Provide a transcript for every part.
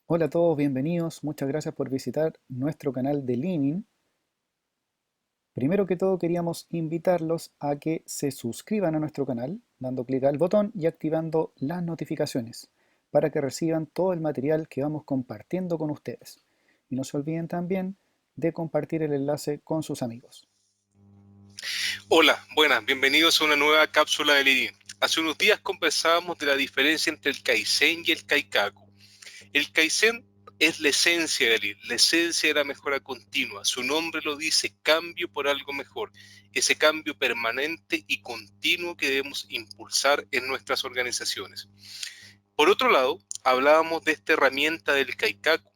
Hola a todos, bienvenidos. Muchas gracias por visitar nuestro canal de Leaning. Primero que todo queríamos invitarlos a que se suscriban a nuestro canal dando clic al botón y activando las notificaciones para que reciban todo el material que vamos compartiendo con ustedes. Y no se olviden también de compartir el enlace con sus amigos. Hola, buenas, bienvenidos a una nueva cápsula de Lean. Hace unos días conversábamos de la diferencia entre el Kaizen y el Kaikaku. El Kaizen es la esencia de Lean, la esencia de la mejora continua. Su nombre lo dice, cambio por algo mejor. Ese cambio permanente y continuo que debemos impulsar en nuestras organizaciones. Por otro lado, hablábamos de esta herramienta del Kaikaku,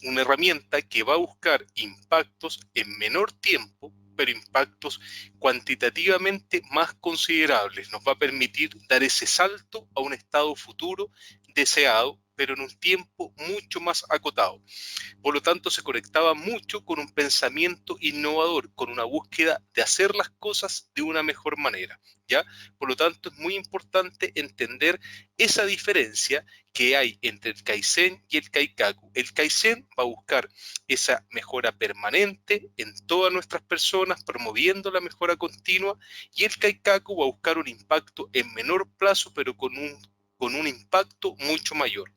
una herramienta que va a buscar impactos en menor tiempo, pero impactos cuantitativamente más considerables. Nos va a permitir dar ese salto a un estado futuro deseado, pero en un tiempo mucho más acotado. Por lo tanto, se conectaba mucho con un pensamiento innovador, con una búsqueda de hacer las cosas de una mejor manera, ¿ya? Por lo tanto, es muy importante entender esa diferencia que hay entre el Kaizen y el Kaikaku. El Kaizen va a buscar esa mejora permanente en todas nuestras personas, promoviendo la mejora continua, y el Kaikaku va a buscar un impacto en menor plazo, pero con un impacto mucho mayor.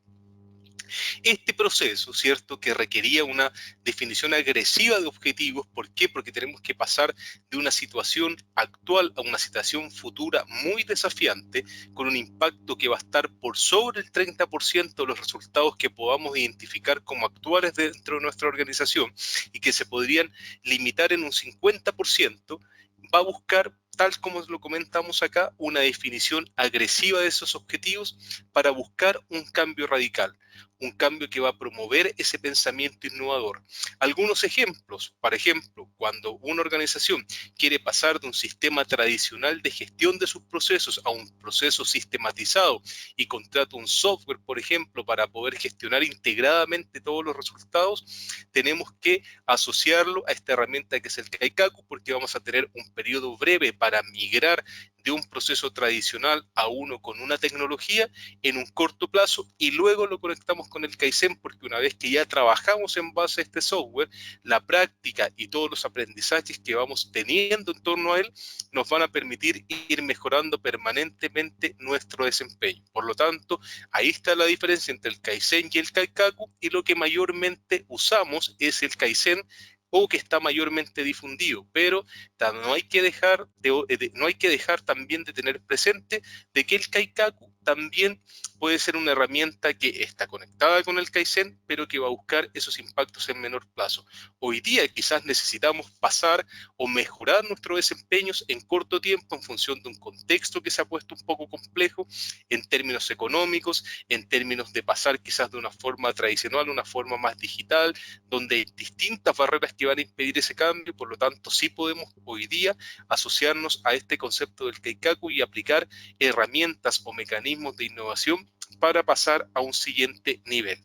Este proceso, ¿cierto?, que requería una definición agresiva de objetivos. ¿Por qué? Porque tenemos que pasar de una situación actual a una situación futura muy desafiante, con un impacto que va a estar por sobre el 30% de los resultados que podamos identificar como actuales dentro de nuestra organización y que se podrían limitar en un 50%, va a buscar, tal como lo comentamos acá, una definición agresiva de esos objetivos para buscar un cambio radical, un cambio que va a promover ese pensamiento innovador. Algunos ejemplos, por ejemplo, cuando una organización quiere pasar de un sistema tradicional de gestión de sus procesos a un proceso sistematizado y contrata un software, por ejemplo, para poder gestionar integradamente todos los resultados, tenemos que asociarlo a esta herramienta que es el Kaikaku, porque vamos a tener un periodo breve para migrar de un proceso tradicional a uno con una tecnología en un corto plazo, y luego lo conectamos con el Kaizen, porque una vez que ya trabajamos en base a este software, la práctica y todos los aprendizajes que vamos teniendo en torno a él nos van a permitir ir mejorando permanentemente nuestro desempeño. Por lo tanto, ahí está la diferencia entre el Kaizen y el Kaikaku, y lo que mayormente usamos es el Kaizen, o que está mayormente difundido, pero no hay que dejar también de tener presente de que el Kaikaku también puede ser una herramienta que está conectada con el Kaizen, pero que va a buscar esos impactos en menor plazo. Hoy día quizás necesitamos pasar o mejorar nuestros desempeños en corto tiempo en función de un contexto que se ha puesto un poco complejo en términos económicos, en términos de pasar quizás de una forma tradicional a una forma más digital, donde hay distintas barreras que van a impedir ese cambio. Por lo tanto, sí podemos hoy día asociarnos a este concepto del Kaikaku y aplicar herramientas o mecanismos de innovación para pasar a un siguiente nivel.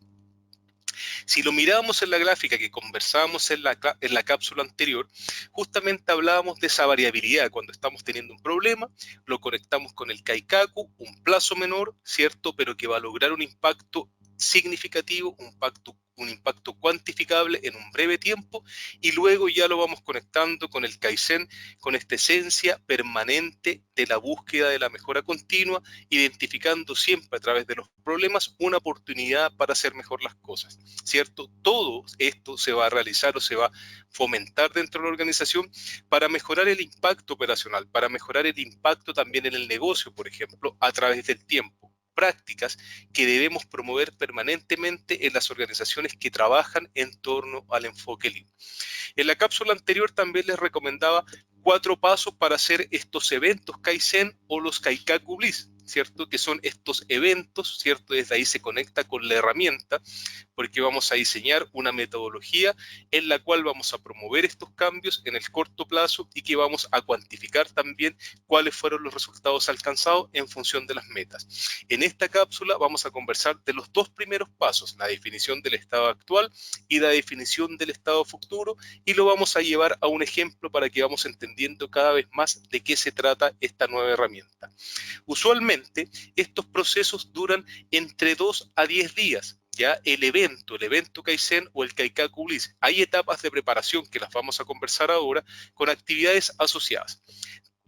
Si lo mirábamos en la gráfica que conversábamos en la cápsula anterior, justamente hablábamos de esa variabilidad. Cuando estamos teniendo un problema, lo conectamos con el Kaikaku, un plazo menor, ¿cierto?, pero que va a lograr un impacto significativo, un impacto cuantificable en un breve tiempo, y luego ya lo vamos conectando con el Kaizen, con esta esencia permanente de la búsqueda de la mejora continua, identificando siempre a través de los problemas una oportunidad para hacer mejor las cosas, ¿cierto? Todo esto se va a realizar o se va a fomentar dentro de la organización para mejorar el impacto operacional, para mejorar el impacto también en el negocio, por ejemplo, a través del tiempo. Prácticas que debemos promover permanentemente en las organizaciones que trabajan en torno al enfoque Lean. En la cápsula anterior también les recomendaba 4 pasos para hacer estos eventos Kaizen o los Kaikaku Bliss, ¿cierto? Que son estos eventos, ¿cierto? Desde ahí se conecta con la herramienta, porque vamos a diseñar una metodología en la cual vamos a promover estos cambios en el corto plazo y que vamos a cuantificar también cuáles fueron los resultados alcanzados en función de las metas. En esta cápsula vamos a conversar de los 2 primeros pasos, la definición del estado actual y la definición del estado futuro, y lo vamos a llevar a un ejemplo para que vamos entendiendo cada vez más de qué se trata esta nueva herramienta. Usualmente estos procesos duran entre 2 a 10 días, ya el evento Kaizen o el Kaikaku Blitz. Hay etapas de preparación que las vamos a conversar ahora con actividades asociadas.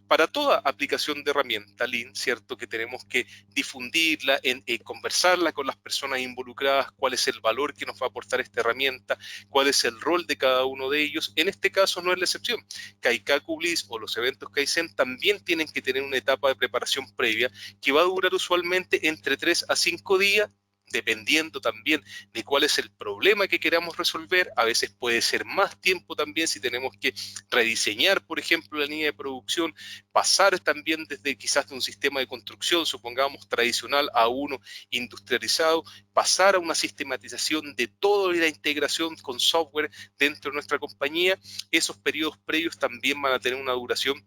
Para toda aplicación de herramienta Lean, ¿cierto? Que tenemos que difundirla, conversarla con las personas involucradas, cuál es el valor que nos va a aportar esta herramienta, cuál es el rol de cada uno de ellos. En este caso no es la excepción. Kaikaku Blitz o los eventos Kaizen también tienen que tener una etapa de preparación previa que va a durar usualmente entre 3 a 5 días, dependiendo también de cuál es el problema que queramos resolver. A veces puede ser más tiempo también si tenemos que rediseñar, por ejemplo, la línea de producción, pasar también desde quizás de un sistema de construcción, supongamos, tradicional a uno industrializado, pasar a una sistematización de toda la integración con software dentro de nuestra compañía. Esos periodos previos también van a tener una duración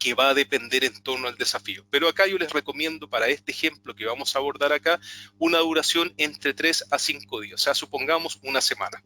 que va a depender en torno al desafío. Pero acá yo les recomiendo para este ejemplo que vamos a abordar acá una duración entre 3 a 5 días, o sea, supongamos una semana.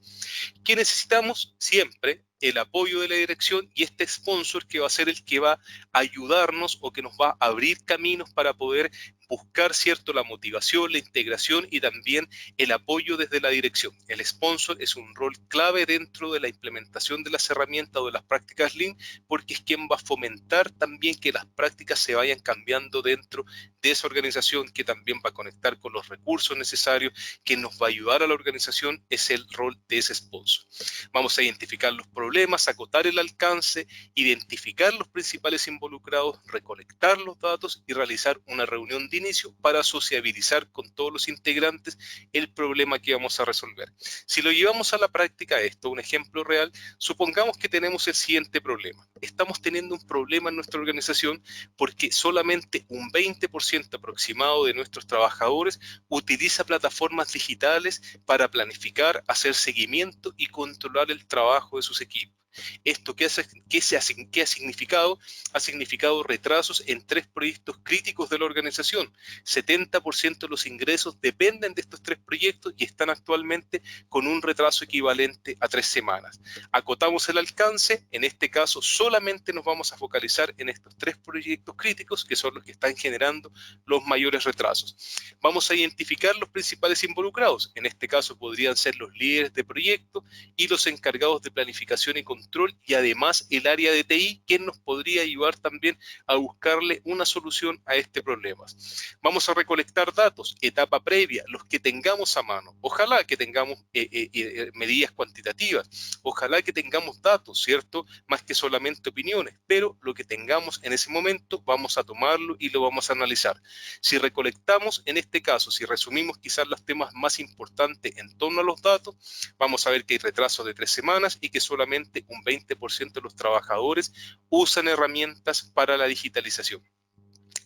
¿Qué necesitamos? Siempre el apoyo de la dirección y este sponsor que va a ser el que va a ayudarnos o que nos va a abrir caminos para poder buscar, ¿cierto?, la motivación, la integración y también el apoyo desde la dirección. El sponsor es un rol clave dentro de la implementación de las herramientas o de las prácticas Lean, porque es quien va a fomentar también que las prácticas se vayan cambiando dentro de esa organización, que también va a conectar con los recursos necesarios, que nos va a ayudar a la organización. Es el rol de ese sponsor. Vamos a identificar los problemas, acotar el alcance, identificar los principales involucrados, recolectar los datos y realizar una reunión de inicio para sociabilizar con todos los integrantes el problema que vamos a resolver. Si lo llevamos a la práctica esto, un ejemplo real, supongamos que tenemos el siguiente problema. Estamos teniendo un problema en nuestra organización porque solamente un 20% aproximado de nuestros trabajadores utiliza plataformas digitales para planificar, hacer seguimiento y controlar el trabajo de sus equipos. ¿Esto qué ha significado? Ha significado retrasos en 3 proyectos críticos de la organización. 70% de los ingresos dependen de estos 3 proyectos y están actualmente con un retraso equivalente a 3 semanas. Acotamos el alcance, en este caso solamente nos vamos a focalizar en estos 3 proyectos críticos que son los que están generando los mayores retrasos. Vamos a identificar los principales involucrados. En este caso podrían ser los líderes de proyecto y los encargados de planificación y control, y además el área de TI, quien nos podría ayudar también a buscarle una solución a este problema. Vamos a recolectar datos, etapa previa, los que tengamos a mano. Ojalá que tengamos medidas cuantitativas, ojalá que tengamos datos, ¿cierto? Más que solamente opiniones, pero lo que tengamos en ese momento vamos a tomarlo y lo vamos a analizar. Si recolectamos, en este caso, si resumimos quizás los temas más importantes en torno a los datos, vamos a ver que hay retrasos de 3 semanas y que solamente un 20% de los trabajadores usan herramientas para la digitalización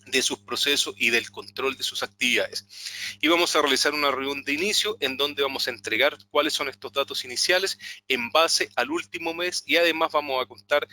de sus procesos y del control de sus actividades. Y vamos a realizar una reunión de inicio en donde vamos a entregar cuáles son estos datos iniciales en base al último mes, y además vamos a contar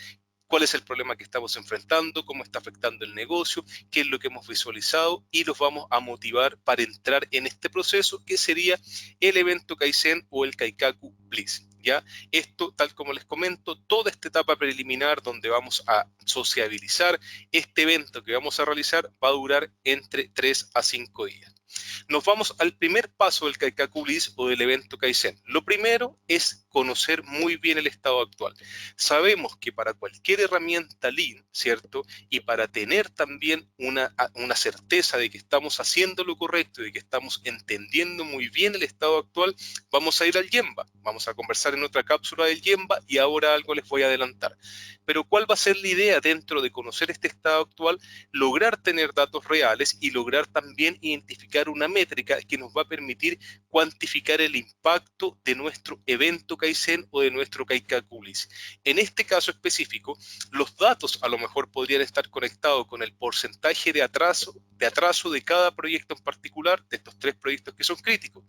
cuál es el problema que estamos enfrentando, cómo está afectando el negocio, qué es lo que hemos visualizado, y los vamos a motivar para entrar en este proceso que sería el evento Kaizen o el Kaikaku Blitz. ¿Ya? Esto, tal como les comento, toda esta etapa preliminar donde vamos a sociabilizar este evento que vamos a realizar va a durar entre 3 a 5 días. Nos vamos al primer paso del Kaikaku Blitz o del evento Kaizen. Lo primero es conocer muy bien el estado actual. Sabemos que para cualquier herramienta Lean, ¿cierto? Y para tener también una certeza de que estamos haciendo lo correcto y de que estamos entendiendo muy bien el estado actual, vamos a ir al Gemba. Vamos a conversar en otra cápsula del Gemba y ahora algo les voy a adelantar. Pero ¿cuál va a ser la idea dentro de conocer este estado actual? Lograr tener datos reales y lograr también identificar una métrica que nos va a permitir cuantificar el impacto de nuestro evento Kaizen o de nuestro Kaikaku Blitz. En este caso específico, los datos a lo mejor podrían estar conectados con el porcentaje de atraso de cada proyecto en particular, de estos 3 proyectos que son críticos.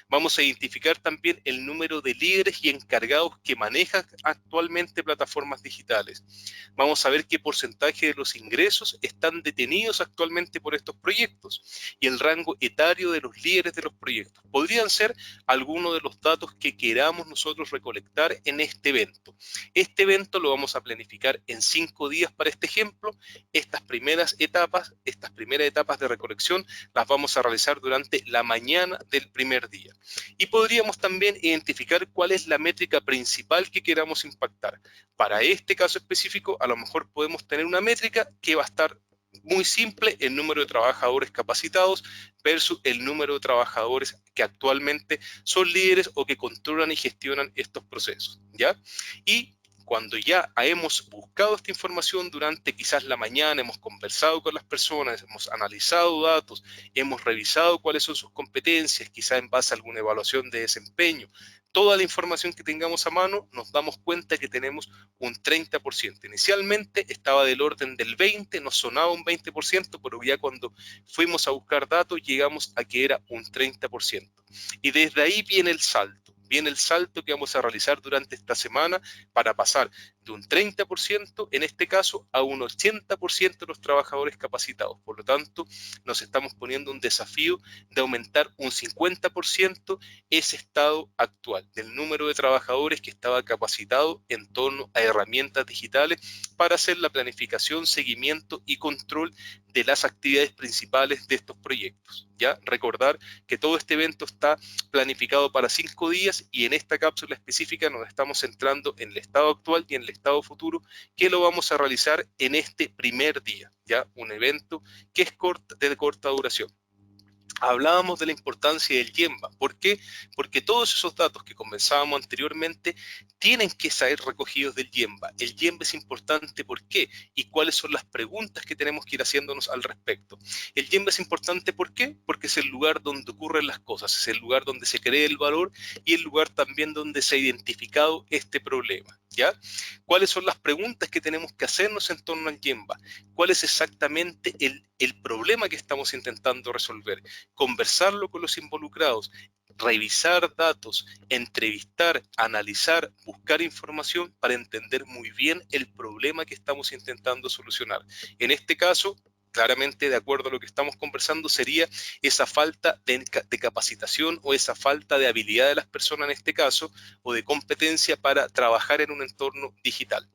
Vamos a identificar también el número de líderes y encargados que manejan actualmente plataformas digitales. digitales. Vamos a ver qué porcentaje de los ingresos están detenidos actualmente por estos proyectos y el rango etario de los líderes de los proyectos. Podrían ser algunos de los datos que queramos nosotros recolectar en este evento. Este evento lo vamos a planificar en 5 días para este ejemplo. Estas primeras etapas de recolección las vamos a realizar durante la mañana del primer día. Y podríamos también identificar cuál es la métrica principal que queramos impactar. Para este caso específico, a lo mejor podemos tener una métrica que va a estar muy simple, el número de trabajadores capacitados versus el número de trabajadores que actualmente son líderes o que controlan y gestionan estos procesos, ¿ya? Y cuando ya hemos buscado esta información durante quizás la mañana, hemos conversado con las personas, hemos analizado datos, hemos revisado cuáles son sus competencias, quizás en base a alguna evaluación de desempeño, toda la información que tengamos a mano, nos damos cuenta que tenemos un 30%. Inicialmente estaba del orden del 20%, nos sonaba un 20%, pero ya cuando fuimos a buscar datos llegamos a que era un 30%. Y desde ahí viene el salto. Viene el salto que vamos a realizar durante esta semana para pasar de un 30%, en este caso, a un 80% de los trabajadores capacitados. Por lo tanto, nos estamos poniendo un desafío de aumentar un 50% ese estado actual del número de trabajadores que estaba capacitado en torno a herramientas digitales para hacer la planificación, seguimiento y control de las actividades principales de estos proyectos. Ya recordar que todo este evento está planificado para 5 días y en esta cápsula específica nos estamos centrando en el estado actual y en el estado futuro, que lo vamos a realizar en este primer día, ya un evento que es de corta duración. Hablábamos de la importancia del Gemba. ¿Por qué? Porque todos esos datos que conversábamos anteriormente tienen que ser recogidos del Gemba. El Gemba es importante, ¿por qué? Y cuáles son las preguntas que tenemos que ir haciéndonos al respecto. El Gemba es importante, ¿por qué? Porque es el lugar donde ocurren las cosas, es el lugar donde se crea el valor y el lugar también donde se ha identificado este problema, ¿ya? ¿Cuáles son las preguntas que tenemos que hacernos en torno al Gemba? ¿Cuál es exactamente el problema que estamos intentando resolver? Conversarlo con los involucrados, revisar datos, entrevistar, analizar, buscar información para entender muy bien el problema que estamos intentando solucionar. En este caso, claramente de acuerdo a lo que estamos conversando, sería esa falta de capacitación o esa falta de habilidad de las personas en este caso, o de competencia para trabajar en un entorno digital.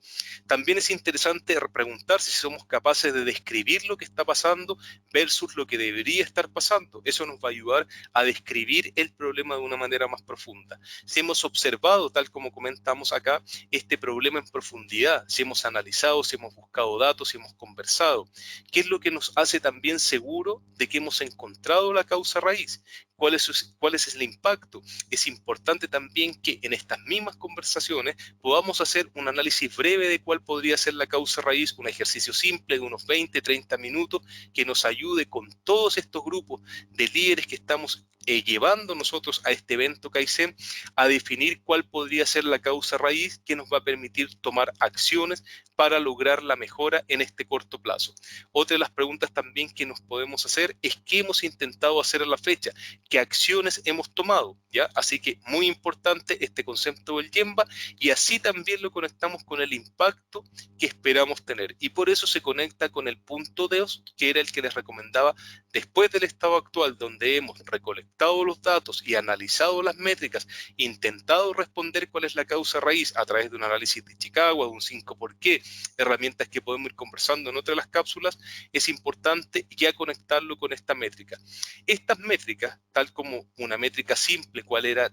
También es interesante preguntarse si somos capaces de describir lo que está pasando versus lo que debería estar pasando. Eso nos va a ayudar a describir el problema de una manera más profunda. Si hemos observado, tal como comentamos acá, este problema en profundidad, si hemos analizado, si hemos buscado datos, si hemos conversado, ¿qué es lo que nos hace también seguro de que hemos encontrado la causa raíz? ¿Cuál es el impacto? Es importante también que en estas mismas conversaciones podamos hacer un análisis breve de cuál podría ser la causa raíz, un ejercicio simple de unos 20, 30 minutos que nos ayude con todos estos grupos de líderes que estamos llevando nosotros a este evento Kaizen a definir cuál podría ser la causa raíz que nos va a permitir tomar acciones para lograr la mejora en este corto plazo. Otra de las preguntas también que nos podemos hacer es qué hemos intentado hacer a la fecha, qué acciones hemos tomado, ¿ya? Así que muy importante este concepto del Gemba y así también lo conectamos con el impacto que esperamos tener. Y por eso se conecta con el punto 2, que era el que les recomendaba después del estado actual, donde hemos recolectado los datos y analizado las métricas, intentado responder cuál es la causa raíz a través de un análisis de Chicago, de un 5 por qué, herramientas que podemos ir conversando en otras de las cápsulas, es importante ya conectarlo con esta métrica. Estas métricas, tal como una métrica simple,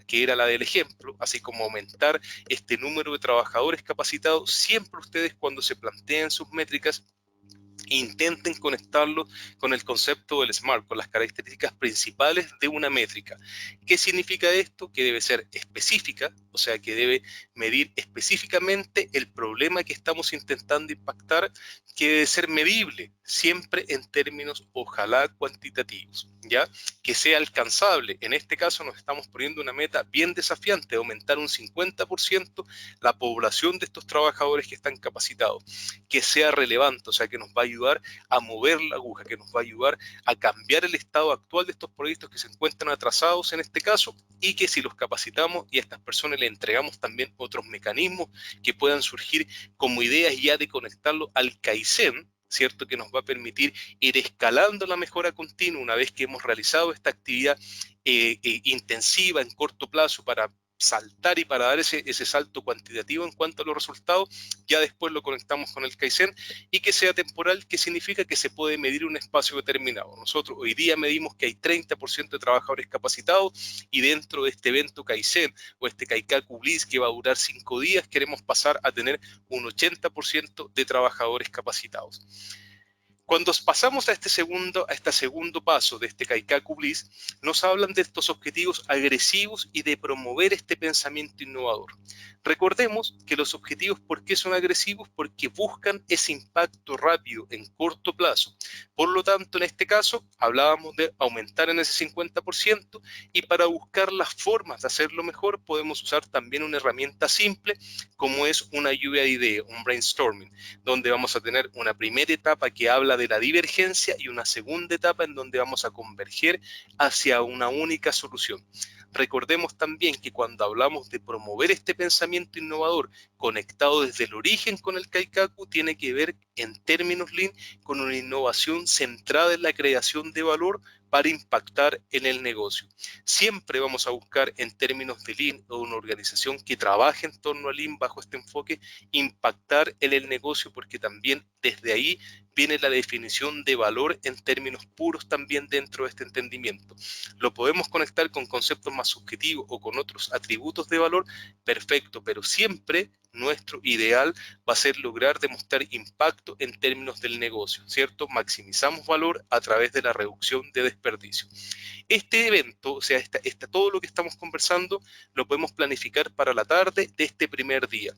que era la del ejemplo, así como aumentar este número de trabajadores capacitados, siempre ustedes cuando se planteen sus métricas, intenten conectarlo con el concepto del SMART, con las características principales de una métrica. ¿Qué significa esto? Que debe ser específica, o sea, que debe medir específicamente el problema que estamos intentando impactar, que debe ser medible, siempre en términos ojalá cuantitativos, ¿ya? Que sea alcanzable. En este caso nos estamos poniendo una meta bien desafiante, de aumentar un 50% la población de estos trabajadores que están capacitados, que sea relevante, o sea, que nos va a ayudar a mover la aguja, que nos va a ayudar a cambiar el estado actual de estos proyectos que se encuentran atrasados en este caso, y que si los capacitamos y a estas personas le entregamos también otros mecanismos que puedan surgir como ideas ya de conectarlo al Kaizen, ¿cierto? Que nos va a permitir ir escalando la mejora continua una vez que hemos realizado esta actividad intensiva en corto plazo para saltar y para dar ese salto cuantitativo en cuanto a los resultados, ya después lo conectamos con el Kaizen y que sea temporal, que significa que se puede medir un espacio determinado. Nosotros hoy día medimos que hay 30% de trabajadores capacitados y dentro de este evento Kaizen o este Kaikaku Blitz que va a durar 5 días, queremos pasar a tener un 80% de trabajadores capacitados. Cuando pasamos a este segundo paso de este Kaikaku Blitz, nos hablan de estos objetivos agresivos y de promover este pensamiento innovador. Recordemos que los objetivos, ¿por qué son agresivos? Porque buscan ese impacto rápido en corto plazo. Por lo tanto, en este caso, hablábamos de aumentar en ese 50% y para buscar las formas de hacerlo mejor, podemos usar también una herramienta simple como es una lluvia de ideas, un brainstorming, donde vamos a tener una primera etapa que habla de la divergencia y una segunda etapa en donde vamos a converger hacia una única solución. Recordemos también que cuando hablamos de promover este pensamiento innovador conectado desde el origen con el Kaikaku, tiene que ver en términos Lean con una innovación centrada en la creación de valor para impactar en el negocio. Siempre vamos a buscar en términos de Lean o una organización que trabaje en torno a Lean bajo este enfoque, impactar en el negocio porque también desde ahí viene la definición de valor en términos puros también dentro de este entendimiento. Lo podemos conectar con conceptos más subjetivos o con otros atributos de valor, perfecto, pero siempre nuestro ideal va a ser lograr demostrar impacto en términos del negocio, ¿cierto? Maximizamos valor a través de la reducción de desperdicio. Este evento, o sea, todo lo que estamos conversando, lo podemos planificar para la tarde de este primer día.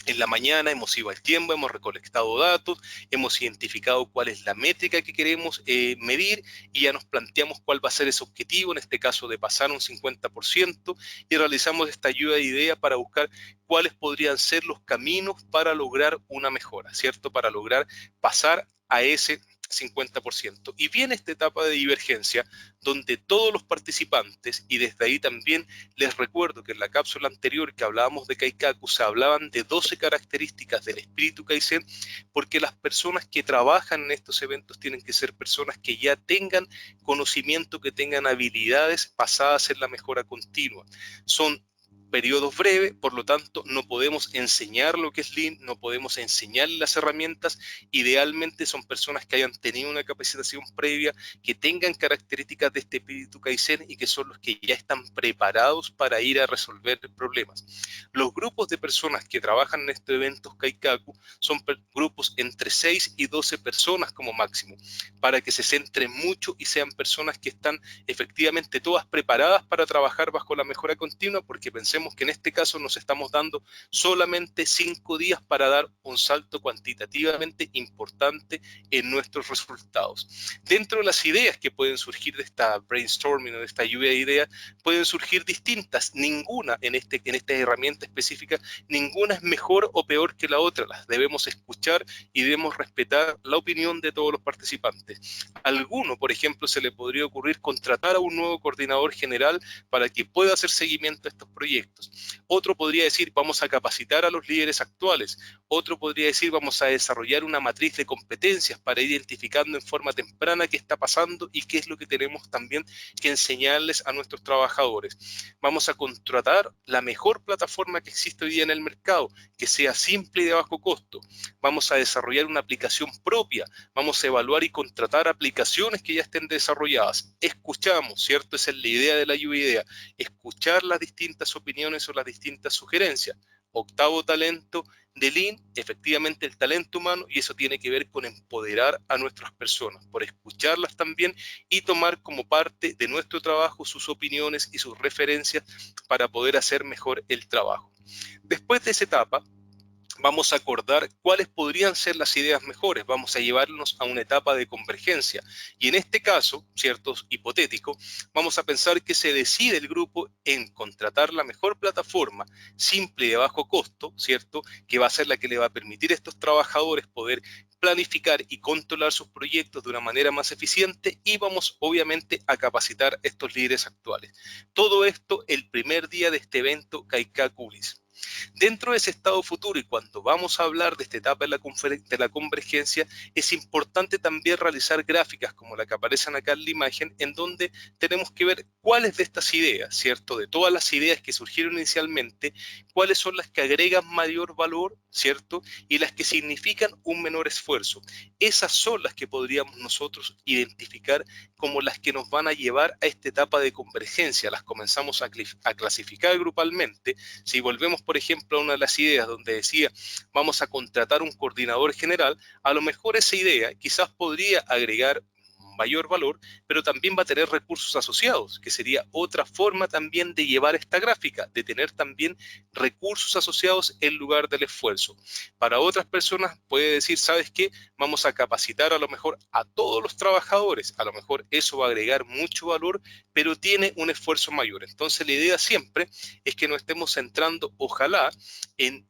En la mañana hemos ido al tiempo, hemos recolectado datos, hemos identificado cuál es la métrica que queremos medir y ya nos planteamos cuál va a ser ese objetivo, en este caso de pasar un 50%, y realizamos esta ayuda de idea para buscar cuáles podrían ser los caminos para lograr una mejora, ¿cierto? Para lograr pasar a ese 50%. Y viene esta etapa de divergencia donde todos los participantes, y desde ahí también les recuerdo que en la cápsula anterior que hablábamos de Kaikaku se hablaban de 12 características del espíritu Kaizen, porque las personas que trabajan en estos eventos tienen que ser personas que ya tengan conocimiento, que tengan habilidades basadas en la mejora continua. Son periodos breves, por lo tanto no podemos enseñar lo que es Lean, no podemos enseñar las herramientas. Idealmente son personas que hayan tenido una capacitación previa, que tengan características de este espíritu Kaizen y que son los que ya están preparados para ir a resolver problemas. Los grupos de personas que trabajan en estos eventos Kaikaku son grupos entre 6 y 12 personas como máximo, para que se centren mucho y sean personas que están efectivamente todas preparadas para trabajar bajo la mejora continua, porque pensemos que en este caso nos estamos dando solamente 5 días para dar un salto cuantitativamente importante en nuestros resultados. Dentro de las ideas que pueden surgir de esta brainstorming o de esta lluvia de ideas, pueden surgir distintas. Ninguna en esta herramienta específica, ninguna es mejor o peor que la otra. Las debemos escuchar y debemos respetar la opinión de todos los participantes. A alguno, por ejemplo, se le podría ocurrir contratar a un nuevo coordinador general para que pueda hacer seguimiento a estos proyectos. Otro podría decir, vamos a capacitar a los líderes actuales. Otro podría decir, vamos a desarrollar una matriz de competencias para ir identificando en forma temprana qué está pasando y qué es lo que tenemos también que enseñarles a nuestros trabajadores. Vamos a contratar la mejor plataforma que existe hoy día en el mercado, que sea simple y de bajo costo. Vamos a desarrollar una aplicación propia. Vamos a evaluar y contratar aplicaciones que ya estén desarrolladas. Escuchamos, ¿cierto? Esa es la idea de la lluvia de ideas. Escuchar las distintas opiniones o las distintas sugerencias. Octavo talento de Lean, efectivamente el talento humano, y eso tiene que ver con empoderar a nuestras personas, por escucharlas también y tomar como parte de nuestro trabajo sus opiniones y sus referencias para poder hacer mejor el trabajo. Después de esa etapa, vamos a acordar cuáles podrían ser las ideas mejores, vamos a llevarnos a una etapa de convergencia. Y en este caso, ¿cierto? Hipotético, vamos a pensar que se decide el grupo en contratar la mejor plataforma, simple y de bajo costo, ¿cierto? Que va a ser la que le va a permitir a estos trabajadores poder planificar y controlar sus proyectos de una manera más eficiente, y vamos obviamente a capacitar a estos líderes actuales. Todo esto el primer día de este evento Kaikaku BLIS. Dentro de ese estado futuro, y cuando vamos a hablar de esta etapa de la convergencia, es importante también realizar gráficas como la que aparecen acá en la imagen, en donde tenemos que ver cuáles de estas ideas, ¿cierto? De todas las ideas que surgieron inicialmente, cuáles son las que agregan mayor valor, ¿cierto? Y las que significan un menor esfuerzo. Esas son las que podríamos nosotros identificar como las que nos van a llevar a esta etapa de convergencia. Las comenzamos a clasificar grupalmente. Si volvemos, por ejemplo, a una de las ideas donde decía vamos a contratar un coordinador general, a lo mejor esa idea quizás podría agregar mayor valor, pero también va a tener recursos asociados, que sería otra forma también de llevar esta gráfica, de tener también recursos asociados en lugar del esfuerzo. Para otras personas puede decir, ¿sabes qué? Vamos a capacitar a lo mejor a todos los trabajadores, a lo mejor eso va a agregar mucho valor, pero tiene un esfuerzo mayor. Entonces la idea siempre es que nos estemos centrando, ojalá, en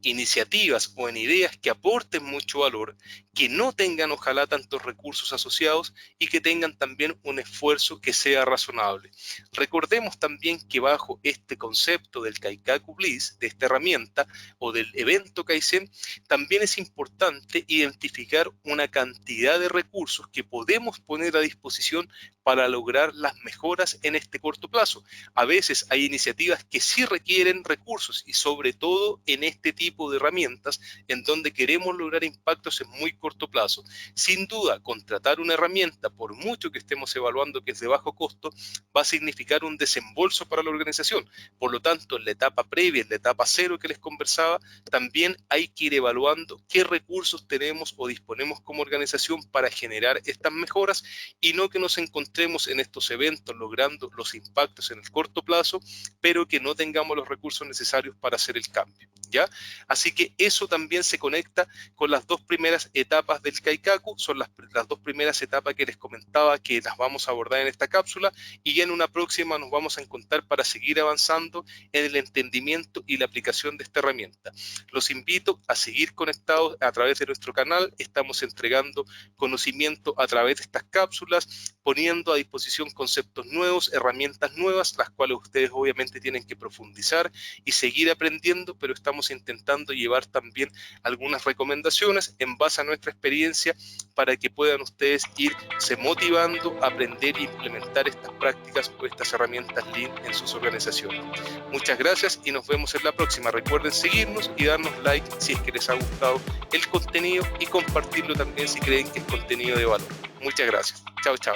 iniciativas o en ideas que aporten mucho valor, que no tengan ojalá tantos recursos asociados y que tengan también un esfuerzo que sea razonable. Recordemos también que bajo este concepto del Kaikaku BLIS, de esta herramienta o del evento Kaizen, también es importante identificar una cantidad de recursos que podemos poner a disposición para lograr las mejoras en este corto plazo. A veces hay iniciativas que sí requieren recursos, y sobre todo en este tipo de herramientas en donde queremos lograr impactos en muy corto plazo. Sin duda, contratar una herramienta, por mucho que estemos evaluando que es de bajo costo, va a significar un desembolso para la organización. Por lo tanto, en la etapa previa, en la etapa cero que les conversaba, también hay que ir evaluando qué recursos tenemos o disponemos como organización para generar estas mejoras, y no que nos encontremos en estos eventos logrando los impactos en el corto plazo, pero que no tengamos los recursos necesarios para hacer el cambio, ¿ya? Así que eso también se conecta con las dos primeras etapas del Kaikaku, son las dos primeras etapas que les comentaba que las vamos a abordar en esta cápsula, y ya en una próxima nos vamos a encontrar para seguir avanzando en el entendimiento y la aplicación de esta herramienta. Los invito a seguir conectados a través de nuestro canal. Estamos entregando conocimiento a través de estas cápsulas, poniendo a disposición conceptos nuevos, herramientas nuevas, las cuales ustedes obviamente tienen que profundizar y seguir aprendiendo, pero estamos intentando llevar también algunas recomendaciones en base a nuestra experiencia para que puedan ustedes irse motivando a aprender e implementar estas prácticas o estas herramientas Lean en sus organizaciones. Muchas gracias y nos vemos en la próxima. Recuerden seguirnos y darnos like si es que les ha gustado el contenido, y compartirlo también si creen que es contenido de valor. Muchas gracias. Chao, chao.